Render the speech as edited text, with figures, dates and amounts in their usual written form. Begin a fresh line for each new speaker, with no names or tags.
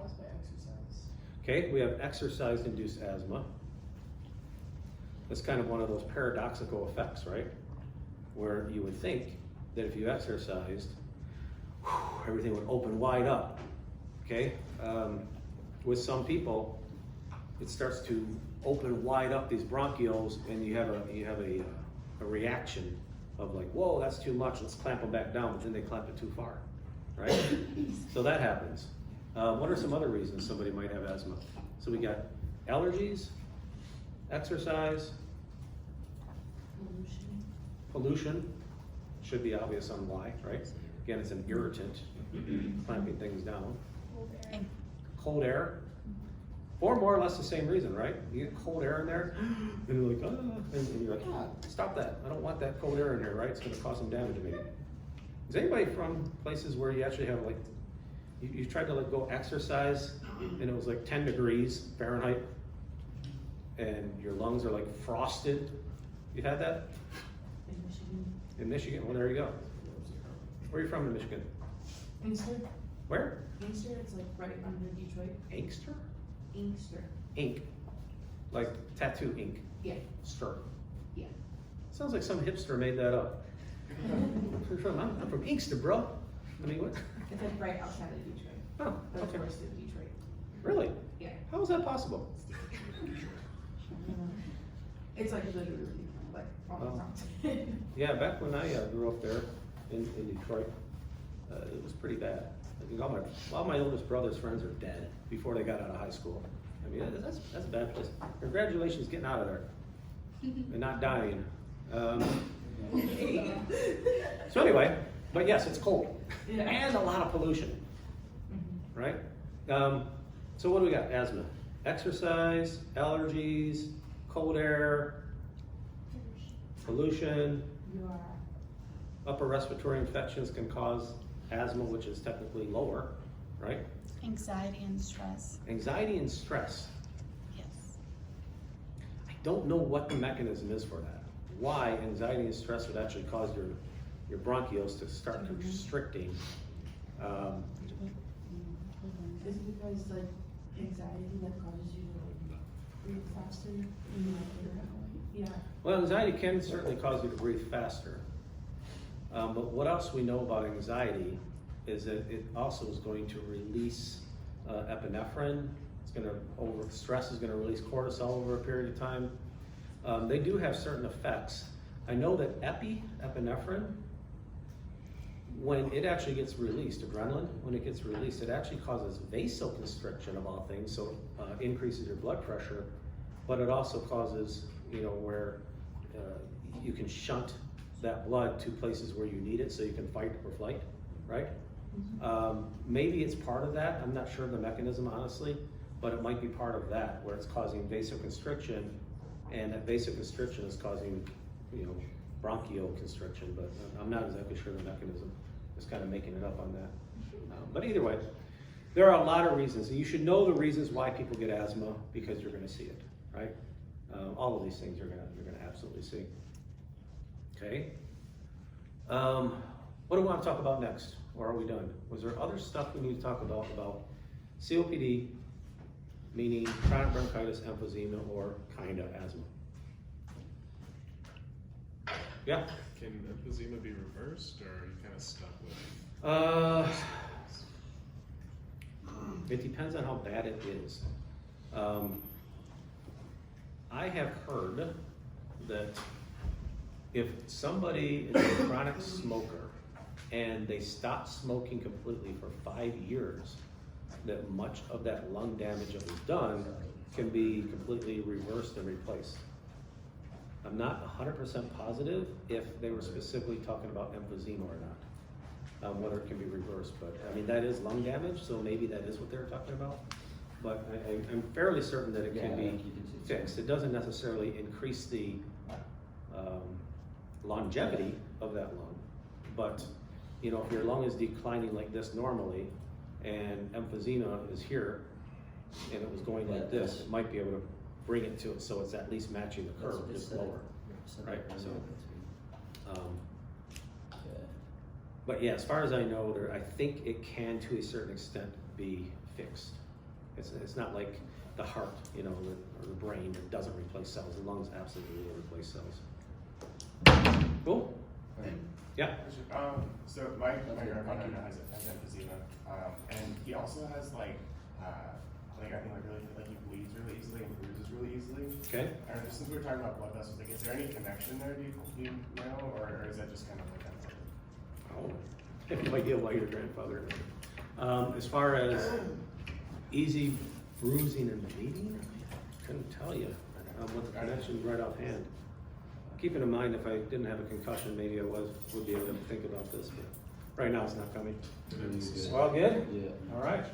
caused by exercise.
Okay, we have exercise-induced asthma. That's kind of one of those paradoxical effects, right? Where you would think that if you exercised, everything would open wide up, okay? With some people, it starts to open wide up these bronchioles, and you have a reaction of like, whoa, that's too much, let's clamp them back down, but then they clamp it too far, right? So that happens. What are some other reasons somebody might have asthma? So we got allergies, exercise, pollution, should be obvious on why, right? Again, it's an irritant, clamping things down. Cold air, or more or less the same reason, right? You get cold air in there, and you're like, and you're like, stop that. I don't want that cold air in here, right? It's gonna cause some damage to me. Is anybody from places where you actually have like, you tried to like go exercise and it was like 10 degrees Fahrenheit and your lungs are like frosted? You had that?
In Michigan.
In Michigan, well there you go. Where are you from in Michigan?
Inkster.
Where?
Inkster, it's like right under Detroit.
Inkster?
Inkster.
Ink. Like tattoo ink.
Yeah.
Stir.
Yeah.
Sounds like some hipster made that up. Where you from? I'm from Inkster, bro. I mean, what?
It's like right outside of Detroit.
Oh,
But
okay.
of course in Detroit.
Really?
Yeah.
How is that possible?
It's like literally like all the time.
Yeah, back when I grew up there in Detroit, it was pretty bad. I think all my oldest brother's friends are dead before they got out of high school. I mean, that's a bad place. Congratulations getting out of there and not dying. So anyway, but yes, it's cold and a lot of pollution, right? So what do we got? Asthma, exercise, allergies, cold air, pollution, upper respiratory infections can cause asthma, which is technically lower, right?
Anxiety and stress.
Anxiety and stress.
Yes.
I don't know what the mechanism is for that. Why anxiety and stress would actually cause your bronchioles to start constricting.
Is it because like anxiety that causes you to like breathe faster? Yeah.
Well, anxiety can certainly cause you to breathe faster. But what else we know about anxiety is that it also is going to release epinephrine. Stress is going to release cortisol over a period of time. They do have certain effects. I know that epinephrine, when it actually gets released, adrenaline, when it gets released, it actually causes vasoconstriction of all things, so increases your blood pressure, but it also causes, where you can shunt that blood to places where you need it so you can fight or flight, right? Maybe it's part of that. I'm not sure of the mechanism, honestly, but it might be part of that, where it's causing vasoconstriction, and that vasoconstriction is causing, bronchial constriction, but I'm not exactly sure the mechanism. Just kind of making it up on that. But either way, there are a lot of reasons. You should know the reasons why people get asthma because you're going to see it, right? All of these things you're going to absolutely see. Okay. What do we want to talk about next? Or are we done? Was there other stuff we need to talk about COPD, meaning chronic bronchitis, emphysema, or kind of asthma? Yeah?
Can emphysema be reversed, or are you kind of stuck with it?
It depends on how bad it is. I have heard that if somebody is a chronic smoker and they stop smoking completely for 5 years, that much of that lung damage that was done can be completely reversed and replaced. I'm not 100% positive if they were specifically talking about emphysema or not, whether it can be reversed, but I mean, that is lung damage, so maybe that is what they're talking about. But I'm fairly certain that it can be fixed. It doesn't necessarily increase the longevity of that lung, but if your lung is declining like this normally, and emphysema is here, and it was going like this, it might be able to bring it to it so it's at least matching the curve, just lower, right? So, but yeah, as far as I know, I think it can, to a certain extent, be fixed. It's not like the heart, you know, or the brain that doesn't replace cells. The lungs absolutely will replace cells. Cool? Yeah.
So my grandfather has emphysema, and he also has like I think like really like he bleeds really easily and bruises really easily.
Okay.
And just since we were talking about blood vessels, like is there any connection there? Do you know, or is that just kind of like that?
Oh, I have no idea why your grandfather. As far as easy bruising and bleeding, I couldn't tell you what the connection right offhand. Keeping in mind, if I didn't have a concussion, maybe I would be able to think about this, but right now it's not coming. Well, good?
Yeah.
All right.